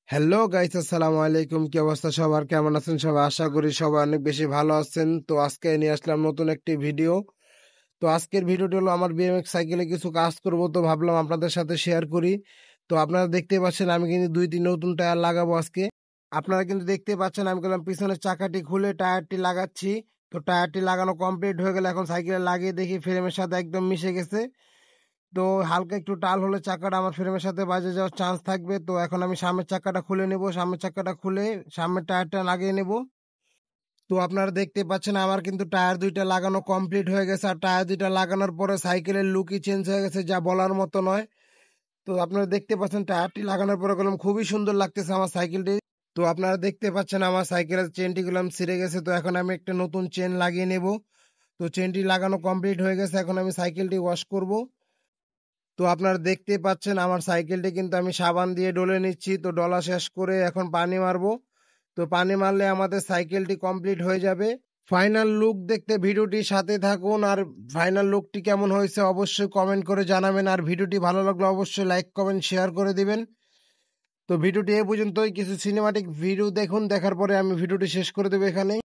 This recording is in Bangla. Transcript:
হ্যালো গাইস, আসসালামু আলাইকুম। কি অবস্থা সবার? কেমন আছেন সবাই? আশা করি সবাই অনেক বেশি ভালো আছেন। তো আজকে নিয়ে আসলাম নতুন একটি ভিডিও। তো আজকের ভিডিওটি হলো আমার বিএমএক্স সাইকেলে কিছু কাজ করব, তো ভাবলাম আপনাদের সাথে শেয়ার করি। তো আপনারা দেখতে পাচ্ছেন আমি কিন্তু দুইটি নতুন টায়ার লাগাবো আজকে। আপনারা কিন্তু দেখতে পাচ্ছেন আমি করলাম পিছনের চাকাটি খুলে টায়ারটি লাগাচ্ছি। তো টায়ারটি লাগানো কমপ্লিট হয়ে গেলে এখন সাইকেলে লাগিয়ে দেখি ফ্রেমের সাথে একদম মিশে গেছে। তো হালকা একটু টাল হলে চাকাটা আমার ফ্রেমের সাথে বাজে যাওয়ার চান্স থাকবে। তো এখন আমি সামনের চাকাটা খুলে নেব, সামনের চাকাটা খুলে সামনের টায়ারটা লাগিয়ে নেব। তো আপনারা দেখতে পাচ্ছেন আমার কিন্তু টায়ার দুইটা লাগানো কমপ্লিট হয়ে গেছে, আর টায়ার দুইটা লাগানোর পরে সাইকেলের লুকই চেঞ্জ হয়ে গেছে, যা বলার মতো নয়। তো আপনারা দেখতে পাচ্ছেন টায়ারটি লাগানোর পরে গেলাম খুবই সুন্দর লাগতেছে আমার সাইকেলটি। তো আপনারা দেখতে পাচ্ছেন আমার সাইকেলের চেনটি গুলাম ছিঁড়ে গেছে, তো এখন আমি একটা নতুন চেন লাগিয়ে নেব। তো চেনটি লাগানো কমপ্লিট হয়ে গেছে, এখন আমি সাইকেলটি ওয়াশ করব। তো আপনারা দেখতেই পাচ্ছেন আমার সাইকেলটি কিন্তু আমি সাবান দিয়ে ডলে নিচ্ছি। তো ডলা শেষ করে এখন পানি মারবো। তো পানি মারলে আমাদের সাইকেলটি কমপ্লিট হয়ে যাবে। ফাইনাল লুক দেখতে ভিডিওটির সাথে থাকুন, আর ফাইনাল লুকটি কেমন হয়েছে অবশ্যই কমেন্ট করে জানাবেন, আর ভিডিওটি ভালো লাগলে অবশ্যই লাইক কমেন্ট শেয়ার করে দিবেন। তো ভিডিওটি এ পর্যন্তই। কিছু সিনেমাটিক ভিডিও দেখুন, দেখার পরে আমি ভিডিওটি শেষ করে দেবো এখানেই।